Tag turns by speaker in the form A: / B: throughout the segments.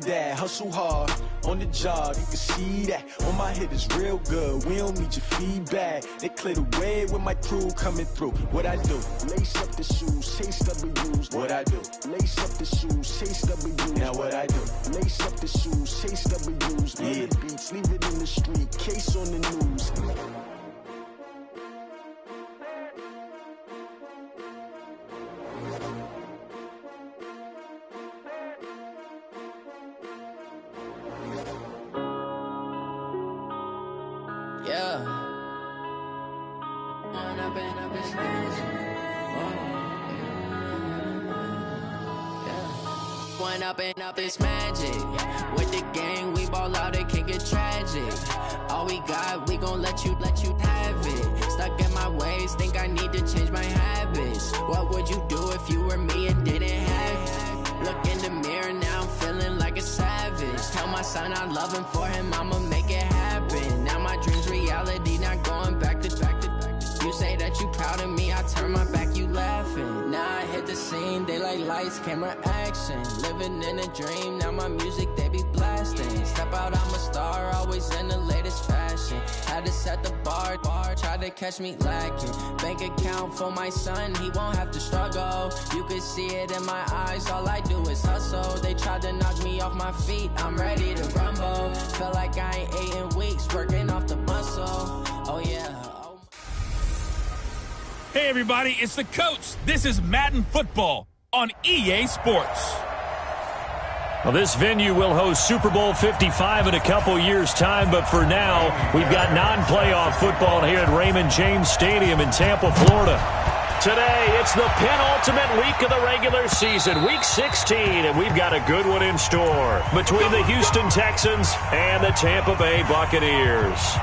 A: that. Hustle hard on the job, you can see that. On my hit is real good, we don't need your feedback. They clear the way with my crew coming through. What I do? Lace up the shoes, chase W's. What I do? Lace up the shoes, chase W's. Now what I do? Lace up the shoes, chase W's. Yeah. The beats, leave it in the street, case on the news.
B: Up this magic with the gang, we ball out, it can get tragic. All we got, we gon' let you have it. Stuck in my ways, think I need to change my habits. What would you do if you were me and didn't have it? Look in the mirror, now I'm feeling like a savage. Tell my son I love him, for him I'ma make it happen. Now my dreams reality, not going back to. You say that you proud of me, I turn my back, you laughing. Now I hit the scene, daylight lights, camera action. Living in a dream, now my music, they be blasting. Step out, I'm a star, always in the latest fashion. Had to set the bar, try to catch me lacking. Bank account for my son, he won't have to struggle. You can see it in my eyes, all I do is hustle. They tried to knock me off my feet, I'm ready to rumble. Felt like I ain't ate in weeks, working off the muscle. Oh yeah.
C: Hey everybody, it's the coach. This is Madden Football on EA Sports.
D: Well, this venue will host Super Bowl 55 in a couple years' time, but for now, we've got non-playoff football here at Raymond James Stadium in Tampa, Florida. Today, it's the penultimate week of the regular season, Week 16, and we've got a good one in store between the Houston Texans and the Tampa Bay Buccaneers.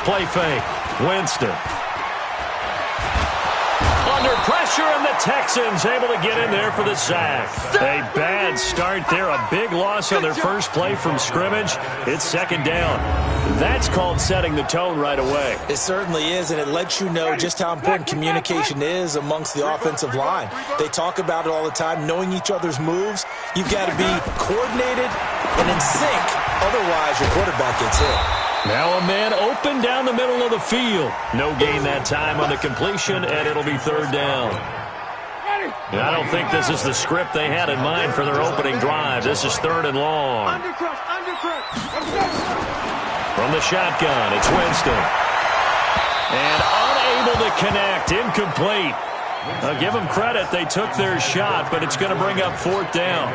D: Play fake. Winston. Under pressure, and the Texans able to get in there for the sack. A bad start there. A big loss on their first play from scrimmage. It's second down. That's called setting the tone right away.
E: It certainly is, and it lets you know just how important communication is amongst the offensive line. They talk about it all the time, knowing each other's moves. You've got to be coordinated and in sync. Otherwise, your quarterback gets hit.
D: Now a man open down the middle of the field. No gain that time on the completion, and it'll be third down. And I don't think this is the script they had in mind for their opening drive. This is third and long. From the shotgun, it's Winston. And unable to connect, incomplete. I'll give them credit, they took their shot, but it's going to bring up fourth down.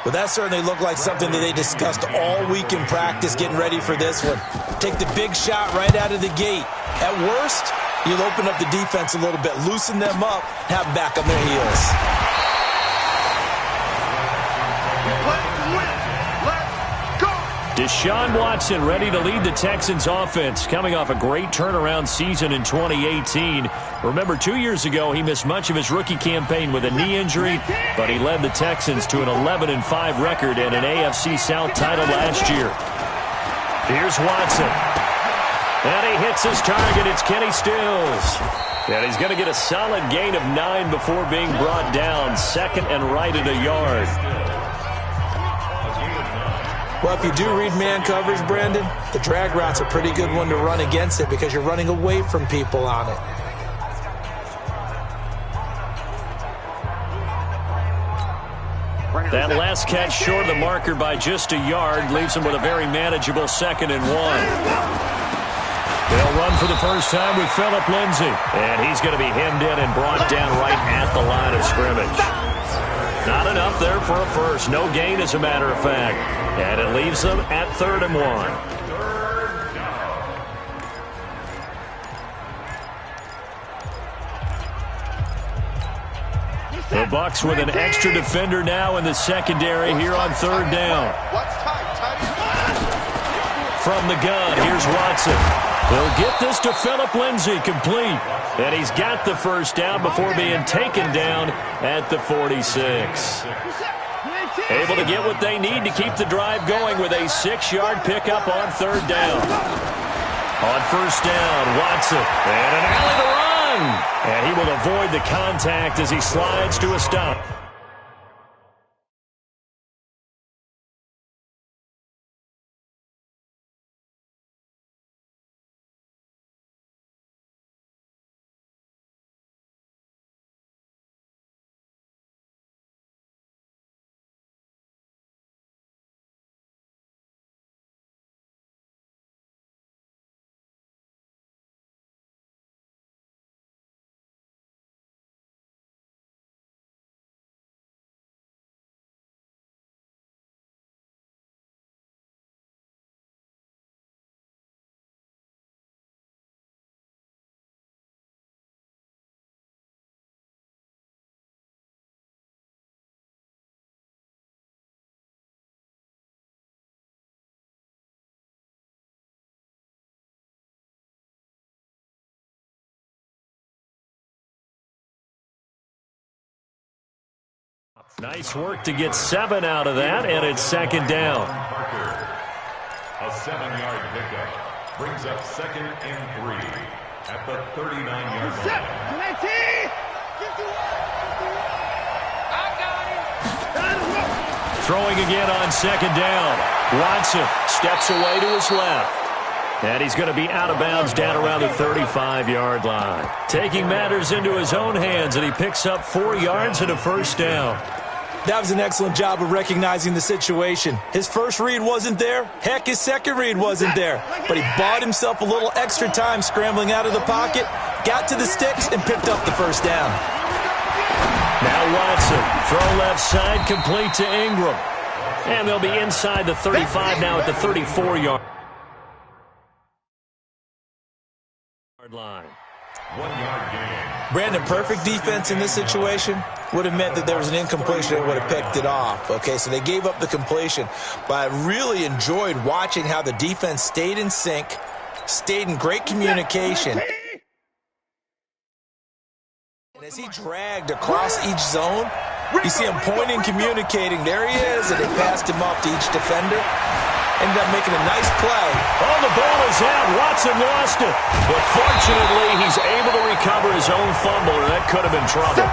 E: Well, that certainly looked like something that they discussed all week in practice, getting ready for this one. Take the big shot right out of the gate. At worst, you'll open up the defense a little bit, loosen them up, have them back on their heels.
D: Deshaun Watson ready to lead the Texans offense, coming off a great turnaround season in 2018. Remember, 2 years ago, he missed much of his rookie campaign with a knee injury, but he led the Texans to an 11-5 record and an AFC South title last year. Here's Watson. And he hits his target. It's Kenny Stills. And he's going to get a solid gain of 9 before being brought down. Second and right at a yard.
E: Well, if you do read man coverage, Brandon, the drag route's a pretty good one to run against it because you're running away from people on it.
D: That last catch short of the marker by just a yard leaves him with a very manageable 2nd and 1. They'll run for the first time with Phillip Lindsay. And he's going to be hemmed in and brought down right at the line of scrimmage. Not enough there for a first. No gain, as a matter of fact. And it leaves them at 3rd and 1. The Bucs with an extra defender now in the secondary here on 3rd down. From the gun, here's Watson. He'll get this to Phillip Lindsay, complete. And he's got the first down before being taken down at the 46. Able to get what they need to keep the drive going with a 6-yard pickup on third down. On first down, Watson. And an alley to run. And he will avoid the contact as he slides to a stop. Nice work to get 7 out of that, and it's second down.
F: A 7-yard pickup brings up 2nd and 3 at the 39-yard line.
D: Throwing again on second down. Watson steps away to his left. And he's going to be out of bounds down around the 35-yard line. Taking matters into his own hands, and he picks up 4 yards and a first down.
E: That was an excellent job of recognizing the situation. His first read wasn't there. Heck, his second read wasn't there. But he bought himself a little extra time scrambling out of the pocket, got to the sticks, and picked up the first down.
D: Now Watson, throw left side, complete to Ingram. And they'll be inside the 35 now at the 34-yard line.
F: 1-yard gain.
E: Brandon, perfect defense in this situation would have meant that there was an incompletion and would have picked it off. Okay, so they gave up the completion. But I really enjoyed watching how the defense stayed in sync, stayed in great communication. And as he dragged across each zone, you see him pointing, communicating. There he is, and they passed him off to each defender. Ended up making a nice play.
D: Oh, the ball is out. Watson lost it. But fortunately, he's able to recover his own fumble, or that could have been trouble.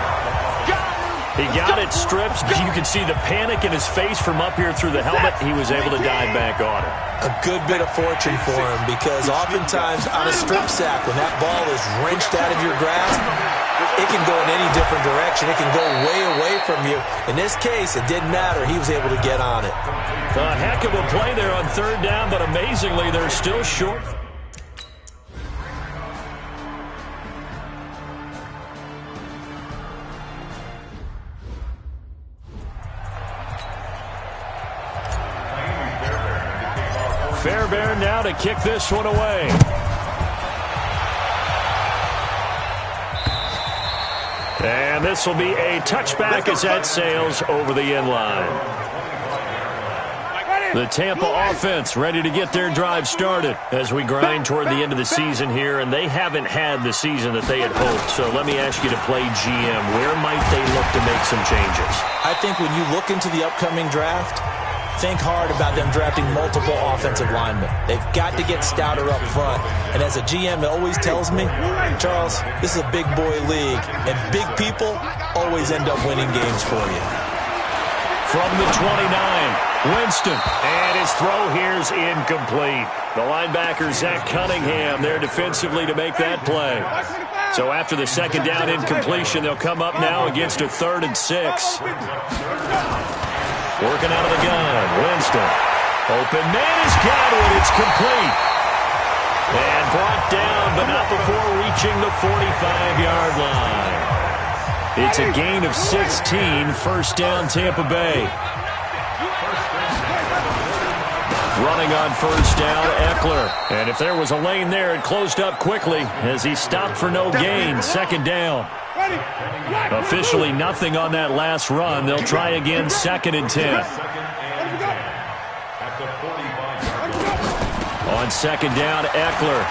D: He got it stripped. You can see the panic in his face from up here through the helmet. He was able to dive back on it.
E: A good bit of fortune for him, because oftentimes on a strip sack, when that ball is wrenched out of your grasp, it can go in any different direction. It can go way away from you. In this case, it didn't matter. He was able to get on it.
D: A heck of a play there on third down, but amazingly, they're still short. Fairbairn now to kick this one away. And this will be a touchback as that sails over the end line. The Tampa offense ready to get their drive started as we grind toward the end of the season here, and they haven't had the season that they had hoped. So let me ask you to play GM. Where might they look to make some changes?
E: I think when you look into the upcoming draft, think hard about them drafting multiple offensive linemen. They've got to get stouter up front. And as a GM, it always tells me, Charles, this is a big boy league, and big people always end up winning games for you.
D: From the 29, Winston, and his throw here's incomplete. The linebacker, Zach Cunningham, there defensively to make that play. So after the second down incompletion, they'll come up now against a 3rd and 6. Working out of the gun, Winston. Open man has got it. It's complete. And brought down, but not before reaching the 45-yard line. It's a gain of 16, first down Tampa Bay. Running on first down, Eckler. And if there was a lane there, it closed up quickly as he stopped for no gain, second down. Officially nothing on that last run. They'll try again, 2nd and 10. On second down, Eckler.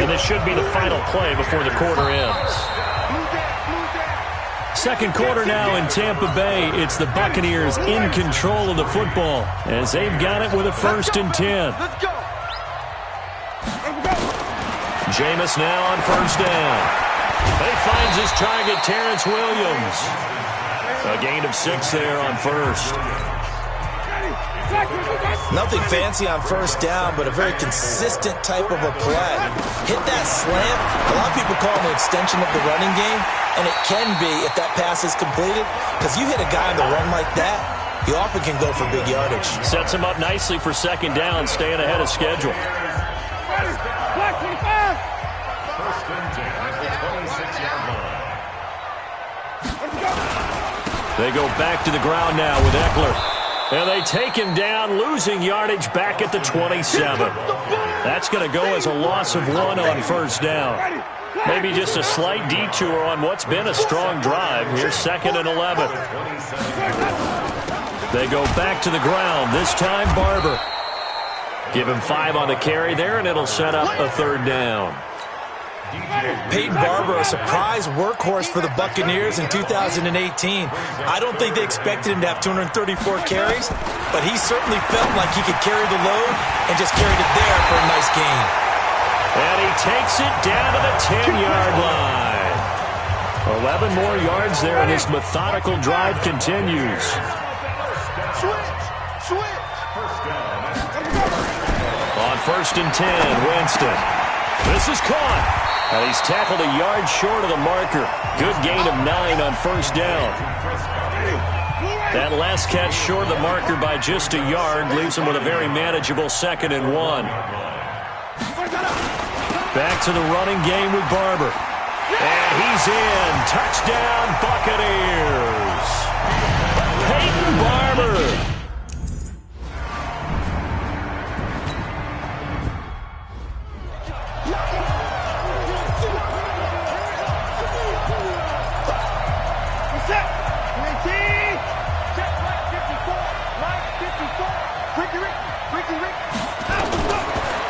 D: And this should be the final play before the quarter ends. Second quarter now in Tampa Bay. It's the Buccaneers in control of the football as they've got it with a 1st and 10. Jameis now on 1st down. He finds his target, Terrence Williams. A gain of 6 there on 1st.
E: Nothing fancy on 1st down, but a very consistent type of a play. Hit that slant. A lot of people call it an extension of the running game, and it can be if that pass is completed, because you hit a guy on the run like that, you often can go for big yardage.
D: Sets him up nicely for 2nd down, staying ahead of schedule.
F: 1st and 10 at the 26-yard line.
D: They go back to the ground now with Eckler. And they take him down, losing yardage back at the 27. That's going to go as a loss of 1 on 1st down. Maybe just a slight detour on what's been a strong drive. Here's 2nd and 11. They go back to the ground, this time Barber. Give him 5 on the carry there, and it'll set up a 3rd down.
E: Peyton Barber, a surprise workhorse for the Buccaneers in 2018. I don't think they expected him to have 234 carries, but he certainly felt like he could carry the load and just carried it there for a nice gain.
D: And he takes it down to the 10-yard line. 11 more yards there, and this methodical drive continues. On 1st and 10, Winston. This is caught. And he's tackled a yard short of the marker. Good gain of 9 on 1st down. That last catch short of the marker by just a yard leaves him with a very manageable 2nd and 1. Back to the running game with Barber. And he's in. Touchdown, Buccaneers. Peyton Barber.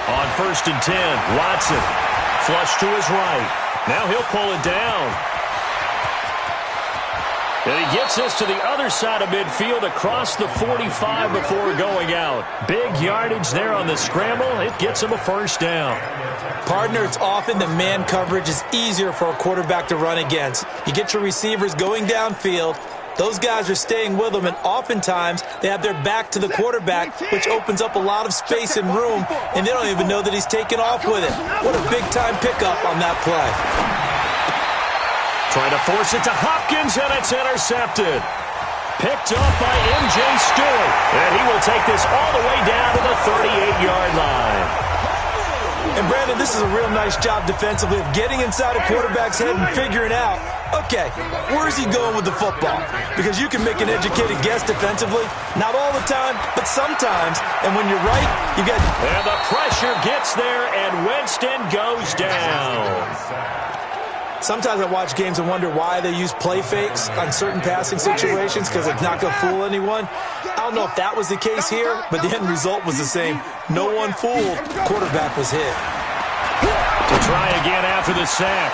D: On 1st and 10, Watson. Flush to his right. Now he'll pull it down. And he gets this to the other side of midfield across the 45 before going out. Big yardage there on the scramble. It gets him a 1st down.
E: Partner, it's often that man coverage is easier for a quarterback to run against. You get your receivers going downfield. Those guys are staying with them, and oftentimes they have their back to the quarterback, which opens up a lot of space and room, and they don't even know that he's taken off with it. What a big-time pickup on that play.
D: Trying to force it to Hopkins, and it's intercepted. Picked up by M.J. Stewart, and he will take this all the way down to the 38-yard line.
E: And, Brandon, this is a real nice job defensively of getting inside a quarterback's head and figuring out, okay, where is he going with the football? Because you can make an educated guess defensively. Not all the time, but sometimes. And when you're right, you get...
D: And the pressure gets there, and Winston goes down.
E: Sometimes I watch games and wonder why they use play fakes on certain passing situations, because it's not going to fool anyone. I don't know if that was the case here, but the end result was the same. No one fooled. Quarterback was hit.
D: To try again after the sack.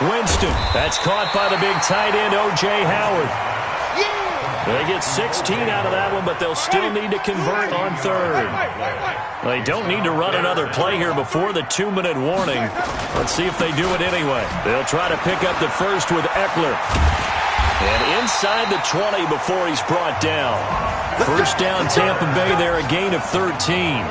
D: Winston. That's caught by the big tight end, O.J. Howard. They get 16 out of that one, but they'll still need to convert on 3rd. They don't need to run another play here before the 2-minute warning. Let's see if they do it anyway. They'll try to pick up the 1st with Eckler. And inside the 20 before he's brought down. 1st down, Tampa Bay there, a gain of 13.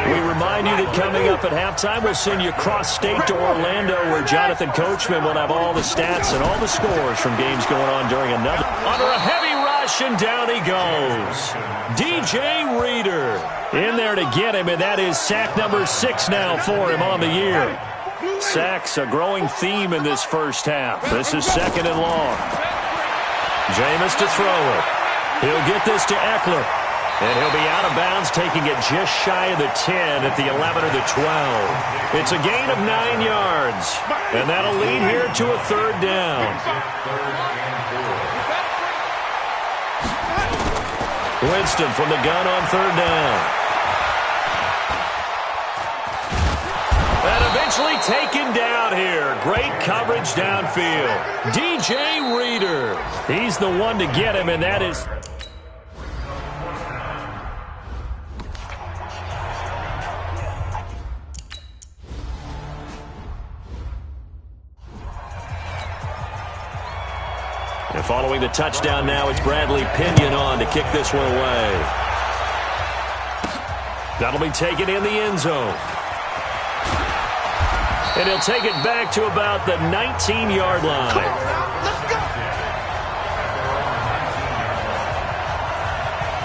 D: We remind you that coming up at halftime, we'll send you cross-state to Orlando, where Jonathan Coachman will have all the stats and all the scores from games going on during another. Under a heavy rush, and down he goes. DJ Reader in there to get him, and that is sack number 6 now for him on the year. Sacks a growing theme in this first half. This is 2nd and long. Jameis to throw it. He'll get this to Eckler. And he'll be out of bounds, taking it just shy of the 10 at the 11 or the 12. It's a gain of 9 yards. And that'll lead here to a 3rd down. Winston from the gun on 3rd down. And eventually eventually taken down here. Great coverage downfield. DJ Reader. He's the one to get him, and that is... And following the touchdown now, it's Bradley Pinion on to kick this one away. That'll be taken in the end zone. And he'll take it back to about the 19-yard line.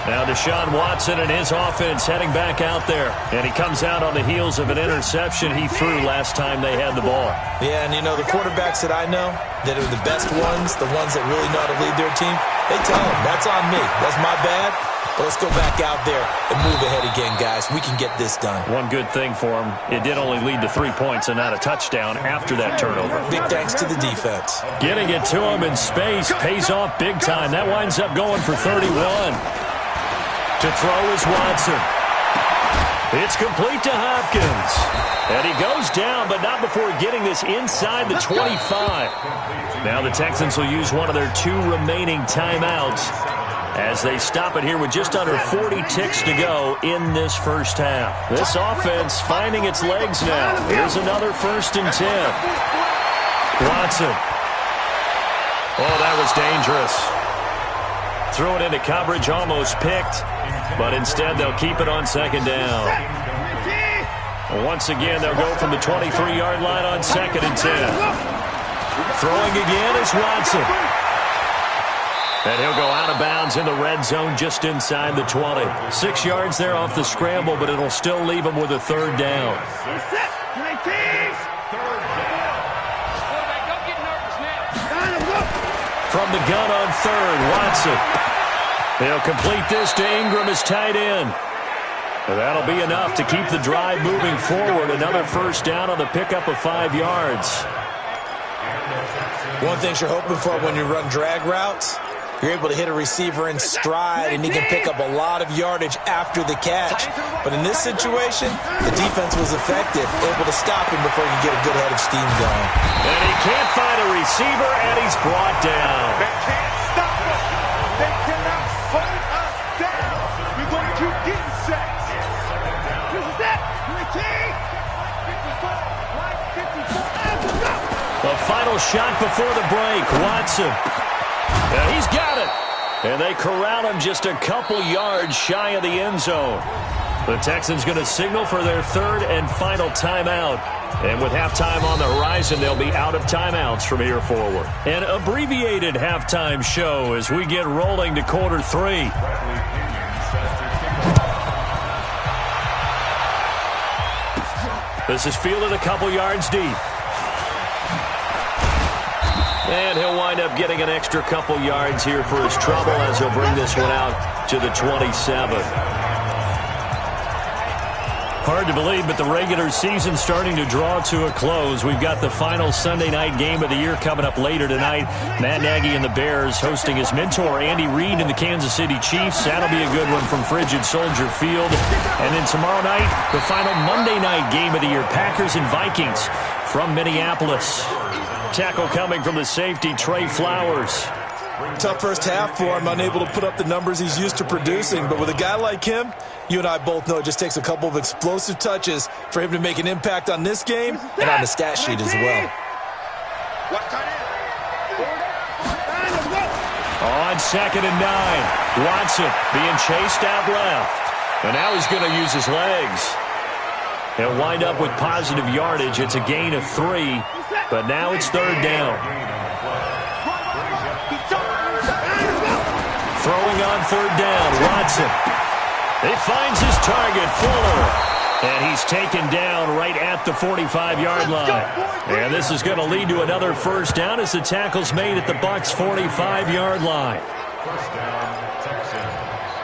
D: Now Deshaun Watson and his offense heading back out there. And he comes out on the heels of an interception he threw last time they had the ball.
E: Yeah, and you know, the quarterbacks that I know that are the best ones, the ones that really know how to lead their team, they tell them, that's on me. That's my bad. But let's go back out there and move ahead again, guys. We can get this done.
D: One good thing for him, it did only lead to 3 points and not a touchdown after that turnover.
E: Big thanks to the defense.
D: Getting it to him in space pays off big time. That winds up going for 31. To throw is Watson. It's complete to Hopkins. And he goes down, but not before getting this inside the 25. Now the Texans will use one of their 2 remaining timeouts as they stop it here with just under 40 ticks to go in this first half. This offense finding its legs now. Here's another 1st and 10. Watson. Oh, that was dangerous. Threw it into coverage, almost picked, but instead they'll keep it on 2nd down. Once again, they'll go from the 23-yard line on 2nd and 10. Throwing again is Watson. And he'll go out of bounds in the red zone just inside the 20. 6 yards there off the scramble, but it'll still leave him with a 3rd down. From the gun on 3rd, Watson. He'll complete this to Ingram as tight end. And that'll be enough to keep the drive moving forward. Another 1st down on the pickup of 5 yards.
E: One thing you're hoping for when you run drag routes, you're able to hit a receiver in stride, and he can pick up a lot of yardage after the catch. But in this situation, the defense was effective, able to stop him before he could get a good head of steam going.
D: And he can't find a receiver, and he's brought down.
G: They can't stop us. They cannot hold us down. We're going to keep getting sacks. This is that. 54.
D: The final shot before the break, Watson. And he's got it. And they corral him just a couple yards shy of the end zone. The Texans going to signal for their 3rd and final timeout. And with halftime on the horizon, they'll be out of timeouts from here forward. An abbreviated halftime show as we get rolling to quarter 3. This is fielded a couple yards deep. And he'll wind up getting an extra couple yards here for his trouble as he'll bring this one out to the 27. Hard to believe, but the regular season starting to draw to a close. We've got the final Sunday night game of the year coming up later tonight. Matt Nagy and the Bears hosting his mentor, Andy Reid, and the Kansas City Chiefs. That'll be a good one from Frigid Soldier Field. And then tomorrow night, the final Monday night game of the year, Packers and Vikings from Minneapolis. Tackle coming from the safety, Trey Flowers.
E: Tough first half for him, unable to put up the numbers he's used to producing. But with a guy like him, you and I both know it just takes a couple of explosive touches for him to make an impact on this game and on the stat sheet as well.
D: On 2nd and 9, Watson being chased out left. And now he's going to use his legs. He'll wind up with positive yardage. It's a gain of 3, but now it's 3rd down. Throwing on 3rd down, Watson. He finds his target, Fuller. And he's taken down right at the 45-yard line. And this is going to lead to another 1st down as the tackle's made at the Bucs' 45-yard line.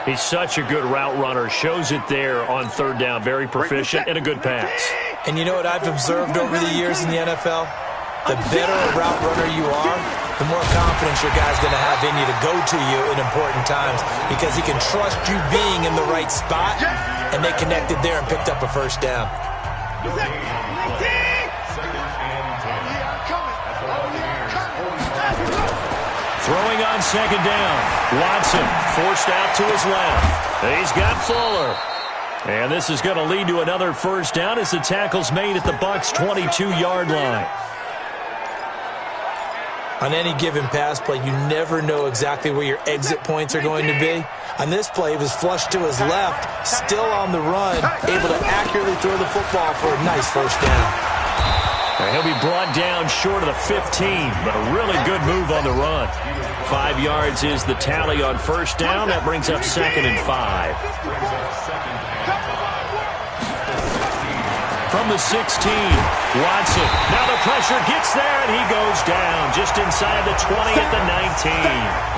D: He's such a good route runner. Shows it there on 3rd down. Very proficient and a good pass.
E: And you know what I've observed over the years in the NFL? The better a route runner you are, the more confidence your guy's going to have in you to go to you in important times because he can trust you being in the right spot, and they connected there and picked up a 1st down.
D: Throwing on second down. Watson forced out to his left. He's got Fuller. And this is going to lead to another first down as the tackle's made at the Bucs' 22-yard line.
E: On any given pass play, you never know exactly where your exit points are going to be. On this play, he was flushed to his left, still on the run, able to accurately throw the football for a nice first down.
D: And he'll be brought down short of the 15, but a really good move on the run. 5 yards is the tally on first down. That brings up 2nd and 5. From the 16, Watson. Now the pressure gets there, and he goes down just inside the 20 at the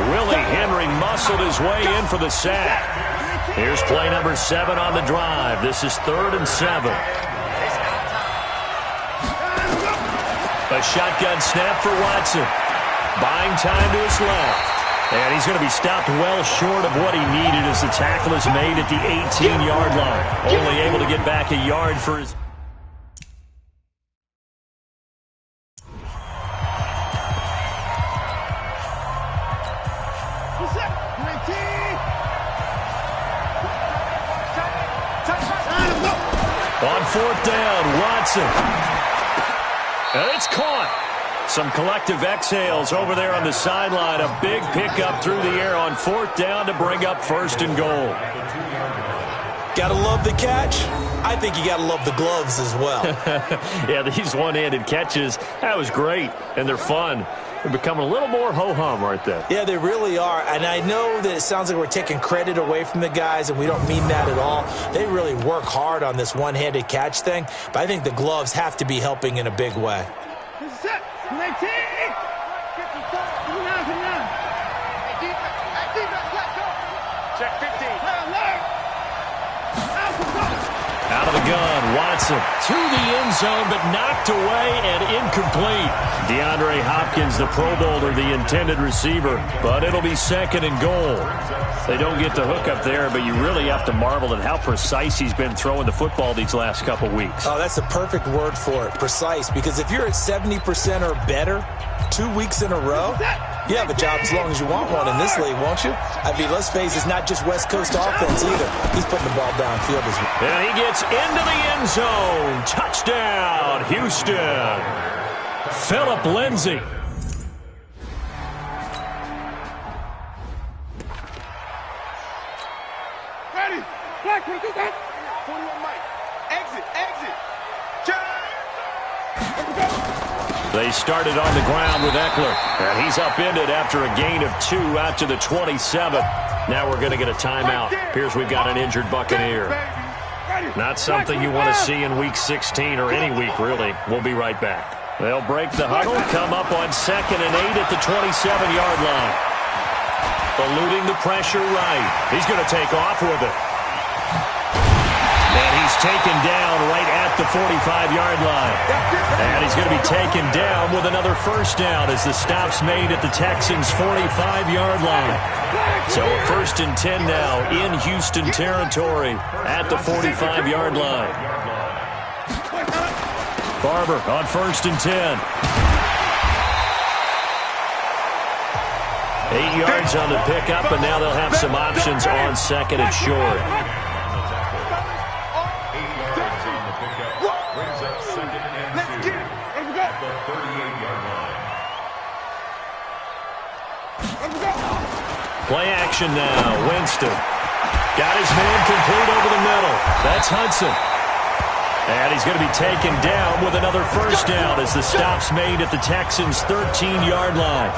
D: 19. Willie Henry muscled his way in for the sack. Here's play number 7 on the drive. This is 3rd and 7. A shotgun snap for Watson. Buying time to his left. And he's going to be stopped well short of what he needed as the tackle is made at the 18-yard line. Only able to get back a yard for his... On 4th down, Watson. And it's caught. Some collective exhales over there on the sideline. A big pickup through the air on 4th down to bring up 1st and goal.
E: Gotta love the catch. I think you gotta love the gloves as well.
D: Yeah, these one-handed catches, that was great, and they're fun. They're becoming a little more ho-hum, aren't they?
E: Yeah, they really are. And I know that it sounds like we're taking credit away from the guys, and we don't mean that at all. They really work hard on this one-handed catch thing, but I think the gloves have to be helping in a big way.
G: Check 15.
D: Out of the gun, Watson to the end zone, but knocked away and incomplete. DeAndre Hopkins, the Pro Bowler, the intended receiver, but it'll be 2nd and goal. They don't get the hook up there, but you really have to marvel at how precise he's been throwing the football these last couple weeks.
E: Oh, that's a perfect word for it, precise, because if you're at 70% or better 2 weeks in a row, you have a job as long as you want one in this league, won't you? I mean, let's face it, it's not just West Coast offense either. He's putting the ball downfield as well.
D: And he gets into the end zone. Touchdown, Houston. Philip Lindsay.
G: Ready. Black, what is that? 41 Mike. Exit, exit.
D: They started on the ground with Eckler, and he's upended after a gain of 2 out to the 27. Now we're going to get a timeout. Appears we've got an injured Buccaneer. Not something you want to see in Week 16 or any week, really. We'll be right back. They'll break the huddle, come up on 2nd and 8 at the 27-yard line. Eluding the pressure right. He's going to take off with it. And he's taken down right at the 45-yard line. And he's going to be taken down with another first down as the stop's made at the Texans' 45-yard line. So a 1st and 10 now in Houston territory at the 45-yard line. Barber on 1st and 10. 8 yards on the pickup, and now they'll have some options on 2nd and short. Play action now. Winston. Got his man complete over the middle. That's Hudson. And he's going to be taken down with another first down as the stop's made at the Texans' 13-yard line.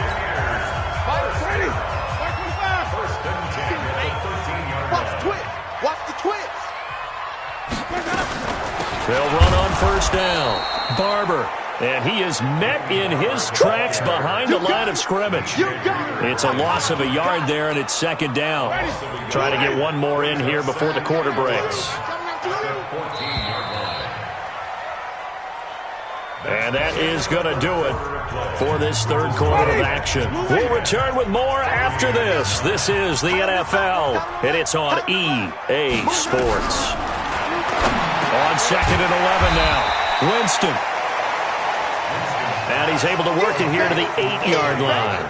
G: Watch the twist.
D: They'll run on first down. Barber. And he is met in his tracks behind the line of scrimmage. It's a loss of a yard there, and it's 2nd down. Trying to get one more in here before the quarter breaks. And that is going to do it for this 3rd quarter of action. We'll return with more after this. This is the NFL, and it's on EA Sports. On 2nd and 11 now. Winston. And he's able to work it here to the 8-yard line.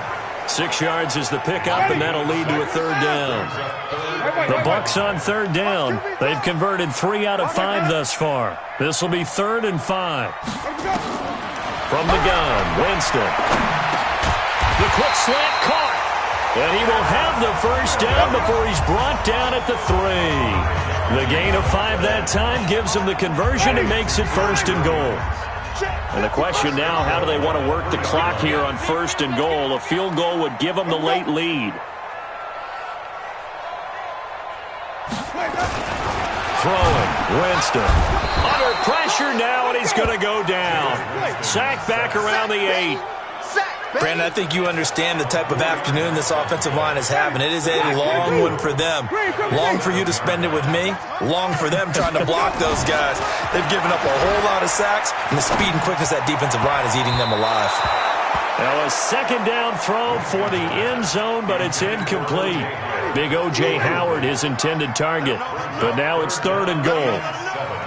D: 6 yards is the pickup, and that'll lead to a third down. The Bucks on third down. They've converted 3 out of 5 thus far. This will be 3rd and 5. From the gun, Winston. The quick slant caught. And he will have the first down before he's brought down at the 3. The gain of 5 that time gives him the conversion and makes it 1st and goal. And the question now, how do they want to work the clock here on 1st and goal? A field goal would give them the late lead. Throwing, Winston. Under pressure now, and he's going to go down. Sacked back around the 8.
E: Brandon, I think you understand the type of afternoon this offensive line is having. It is a long one for them. Long for you to spend it with me. Long for them trying to block those guys. They've given up a whole lot of sacks, and the speed and quickness of that defensive line is eating them alive.
D: Now a second down throw for the end zone, but it's incomplete. Big O.J. Howard, his intended target. But now it's 3rd and goal.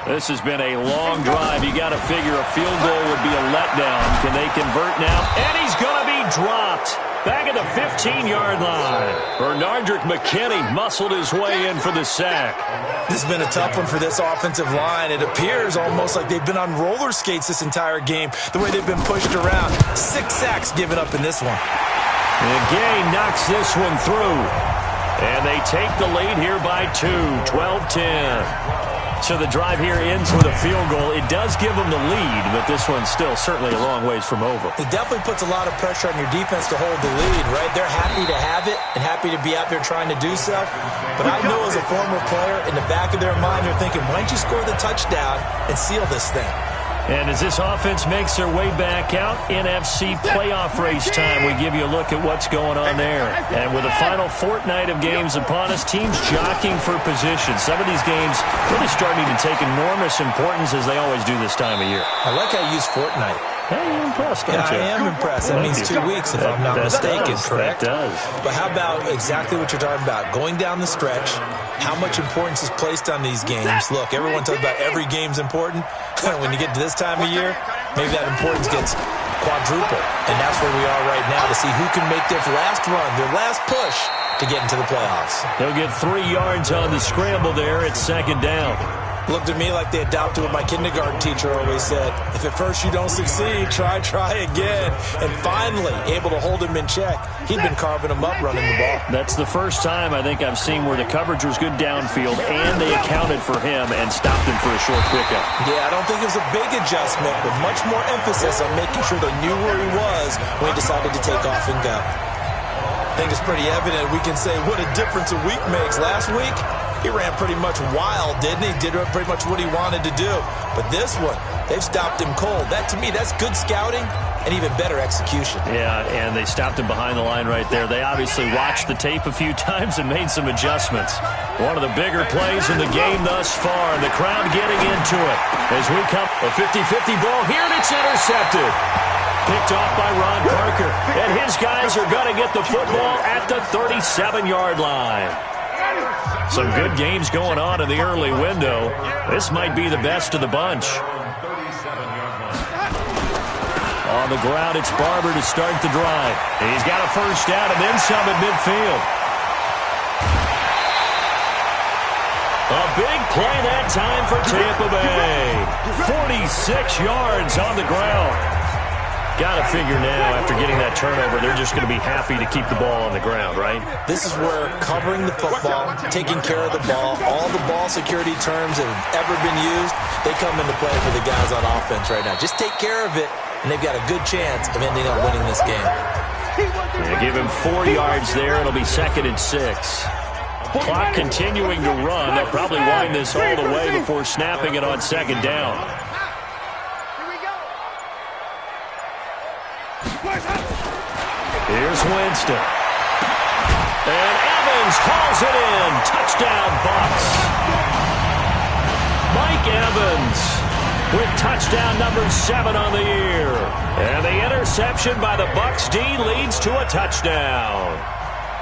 D: This has been a long drive. You got to figure a field goal would be a letdown. Can they convert now? And he's going to be dropped. Back at the 15-yard line. Bernardrick McKinney muscled his way in for the sack.
E: This has been a tough one for this offensive line. It appears almost like they've been on roller skates this entire game, the way they've been pushed around. 6 sacks given up in this one.
D: And Gay knocks this one through. And they take the lead here by 2, 12-10. So the drive here ends with a field goal. It does give them the lead, but this one's still certainly a long ways from over.
E: It definitely puts a lot of pressure on your defense to hold the lead, right? They're happy to have it and happy to be out there trying to do so. But I know as a former player, in the back of their mind, they're thinking, why don't you score the touchdown and seal this thing?
D: And as this offense makes their way back out, NFC playoff race time, we give you a look at what's going on there. And with the final fortnight of games upon us, teams jockeying for position. Some of these games really starting to take enormous importance as they always do this time of year.
E: I like how you use fortnight.
D: Hey, you're impressed, aren't you?
E: I am impressed. That means 2 weeks, if I'm not mistaken, correct?
D: That does.
E: But how about exactly what you're talking about? Going down the stretch, how much importance is placed on these games? Look, everyone talks about every game's important. When you get to this time of year, maybe that importance gets quadruple. And that's where we are right now to see who can make their last run, their last push to get into the playoffs.
D: They'll get 3 yards on the scramble there at 2nd down.
E: Looked at me like they adopted what my kindergarten teacher always said. If at first you don't succeed, try again. And finally, able to hold him in check. He'd been carving him up running the ball.
D: That's the first time I think I've seen where the coverage was good downfield and they accounted for him and stopped him for a short pickup.
E: Yeah, I don't think it was a big adjustment, but much more emphasis on making sure they knew where he was when he decided to take off and go. I think it's pretty evident. We can say what a difference a week makes. Last week, he ran pretty much wild, didn't he? Did pretty much what he wanted to do. But this one, they've stopped him cold. That, to me, that's good scouting and even better execution.
D: Yeah, and they stopped him behind the line right there. They obviously watched the tape a few times and made some adjustments. One of the bigger plays in the game thus far. The crowd getting into it. As we come, a 50-50 ball here, and it's intercepted. Picked off by Ron Parker. And his guys are going to get the football at the 37-yard line. Some good games going on in the early window. This might be the best of the bunch. On the ground, it's Barber to start the drive. He's got a first down and then some at midfield. A big play that time for Tampa Bay. 46 yards on the ground. Got to figure now, after getting that turnover, they're just going to be happy to keep the ball on the ground, right?
E: This is where covering the football, taking care of the ball, all the ball security terms that have ever been used, they come into play for the guys on offense right now. Just take care of it, and they've got a good chance of ending up winning this game.
D: They give him 4 yards there. It'll be 2nd and 6. Clock continuing to run. They'll probably wind this all the way before snapping it on 2nd down. Here's Winston. And Evans hauls it in. Touchdown, Bucks. Mike Evans with touchdown number 7 on the year. And the interception by the Bucks D leads to a touchdown.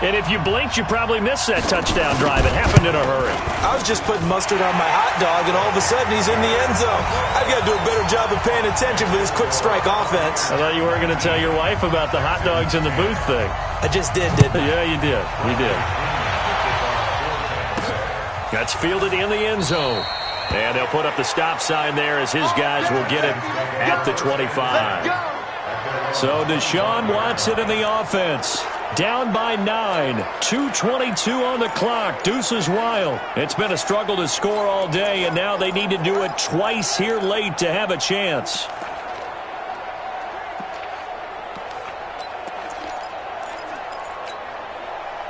D: And if you blinked, you probably missed that touchdown drive. It happened in a hurry.
E: I was just putting mustard on my hot dog, and all of a sudden he's in the end zone. I've got to do a better job of paying attention for this quick strike offense.
D: I thought you were going to tell your wife about the hot dogs in the booth thing.
E: I just did, didn't I?
D: Yeah, you did. You did. That's fielded in the end zone. And they'll put up the stop sign there as his guys will get him at the 25. So Deshaun Watson in the offense. Down by 9. 2:22 on the clock. Deuces wild. It's been a struggle to score all day, and now they need to do it twice here late to have a chance.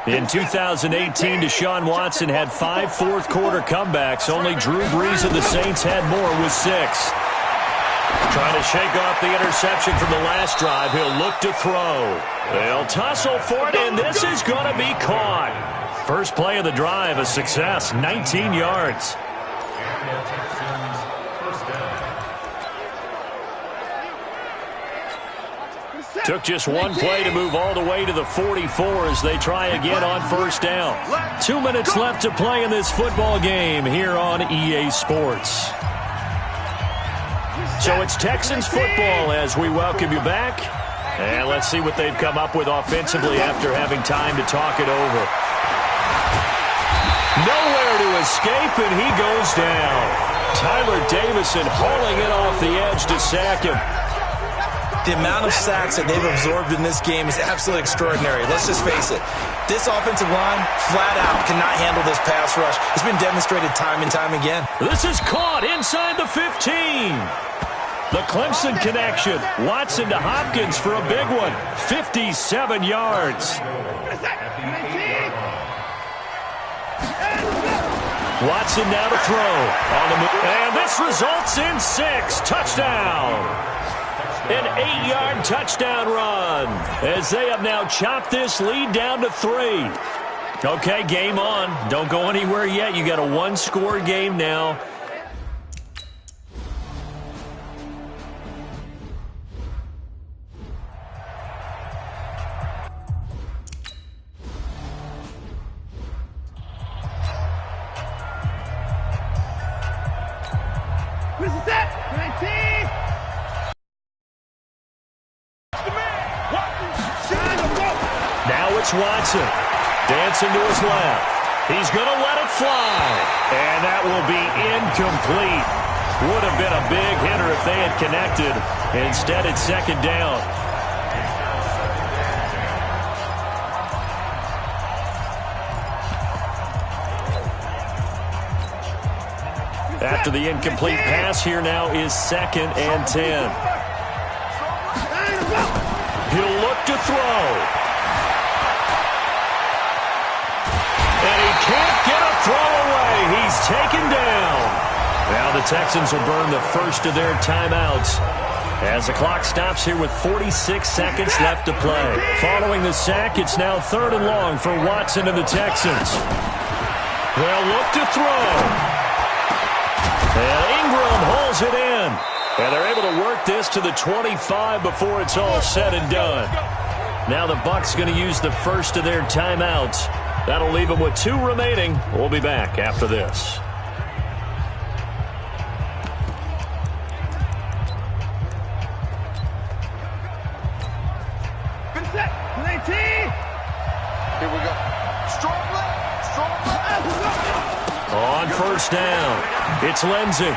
D: In 2018, Deshaun Watson had 5 fourth-quarter comebacks. Only Drew Brees of the Saints had more with 6. Trying to shake off the interception from the last drive. He'll look to throw. They'll tussle for it, and this is going to be caught. First play of the drive, a success, 19 yards. Took just one play to move all the way to the 44 as they try again on first down. 2 minutes left to play in this football game here on EA Sports. So it's Texans football as we welcome you back. And let's see what they've come up with offensively after having time to talk it over. Nowhere to escape, and he goes down. Tyler Davison hauling it off the edge to sack him.
E: The amount of sacks that they've absorbed in this game is absolutely extraordinary. Let's just face it. This offensive line, flat out, cannot handle this pass rush. It's been demonstrated time and time again.
D: This is caught inside the 15. The Clemson connection. Watson to Hopkins for a big one. 57 yards. Watson now to throw. On the move. And this results in 6. Touchdown. An 8-yard touchdown run as they have now chopped this lead down to 3. Okay, game on. Don't go anywhere yet. You got a one-score game now. Watson dancing to his left. He's going to let it fly. And that will be incomplete. Would have been a big hitter if they had connected. Instead, it's second down. After the incomplete pass, here now is 2nd and 10. He'll look to throw. Can't get a throw away. He's taken down. Now the Texans will burn the first of their timeouts as the clock stops here with 46 seconds left to play. Following the sack, it's now 3rd and long for Watson and the Texans. They'll look to throw. And Ingram holds it in. And they're able to work this to the 25 before it's all said and done. Now the Bucs going to use the first of their timeouts. That'll leave them with 2 remaining. We'll be back after this.
G: Here we go. Strong left.
D: On first down, it's Lindsey.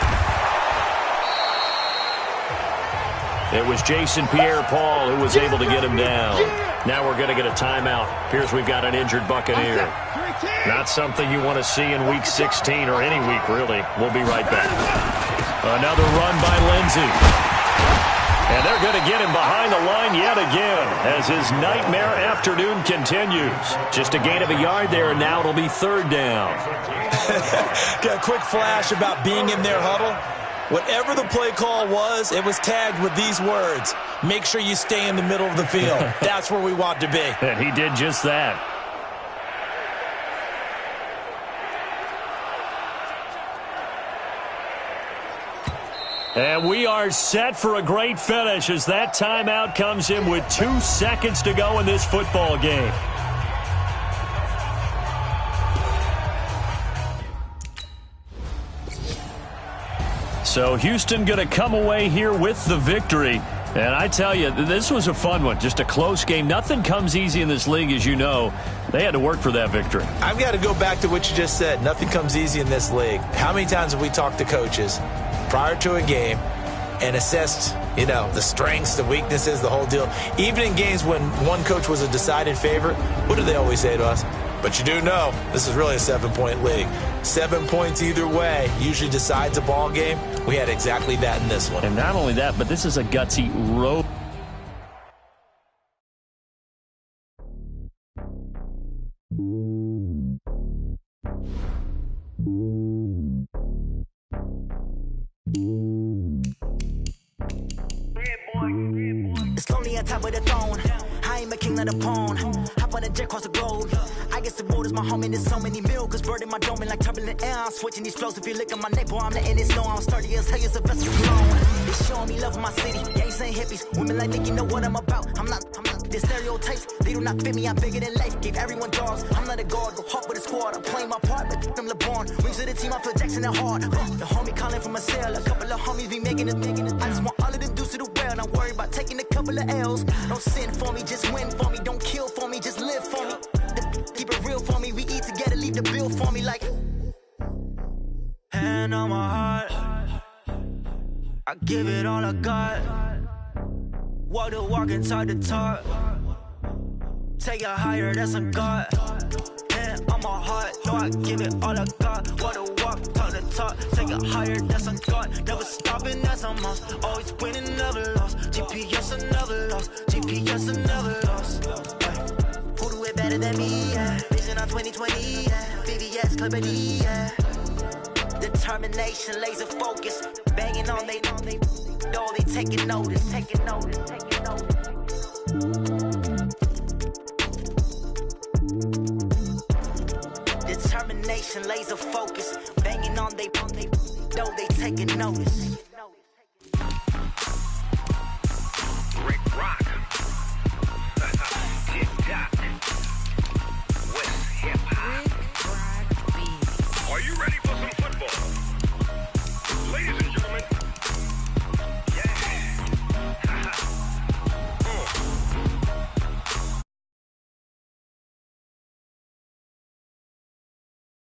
D: It was Jason Pierre-Paul who was able to get him down. Now we're going to get a timeout. Appears we've got an injured Buccaneer. Not something you want to see in Week 16 or any week, really. We'll be right back. Another run by Lindsey. And they're going to get him behind the line yet again as his nightmare afternoon continues. Just a gain of a yard there, and now it'll be 3rd down.
E: Got a quick flash about being in their huddle. Whatever the play call was, it was tagged with these words. Make sure you stay in the middle of the field. That's where we want to be.
D: And he did just that. And we are set for a great finish as that timeout comes in with 2 seconds to go in this football game. So Houston going to come away here with the victory. And I tell you, this was a fun one. Just a close game. Nothing comes easy in this league, as you know. They had to work for that victory.
E: I've got to go back to what you just said. Nothing comes easy in this league. How many times have we talked to coaches prior to a game and assessed, the strengths, the weaknesses, the whole deal? Even in games when one coach was a decided favorite, what do they always say to us? But you do know this is really a 7-point league. 7 points either way usually decides a ball game. We had exactly that in this one.
D: And not only that, but this is a gutsy road.
H: It's lonely on top of the throne. I am a king of the pawn. Hop on a jet across the globe. I guess the road is my home and there's so many miracles burning my dome and like turbulent air. I'm switching these flows. If you look at my neck, boy, I'm letting it slow. I'm sturdy as hell, it's a vessel alone. They showing me love in my city. Gang saying hippies. Women like Nick, you know what I'm about. I'm not. Their stereotypes, they do not fit me. I'm bigger than life. Gave everyone dogs. I'm not a guard. Go hard with a squad. I'm playing my part, but I'm LeBron. Wings of the team, I feel Jackson and hard. The homie calling from a cell. A couple of homies be making it. I just want all of them dudes to the well. Not worry about taking a couple of L's. Don't sin for me, just win for me. Don't kill for me, just live for me. Keep it real for me. We eat together, leave the bill for me like. Hand on my heart, I give it all I got. Walk the walk and talk the talk. Take it higher, that's a God. Hand on my heart, no, I give it all I got. Walk the walk, talk the talk. Take it higher, that's a God. Never stopping, that's a must. Always winning, never lost. GPS, I never lost. GPS, I never lost. Who do it better than me? Yeah. Vision on 2020. Yeah. VVS, Clippity. Yeah. Determination, laser focus. Banging on they know they taking notice. Taking notice. Taking notice. Determination, laser focus. Banging on they know they taking notice.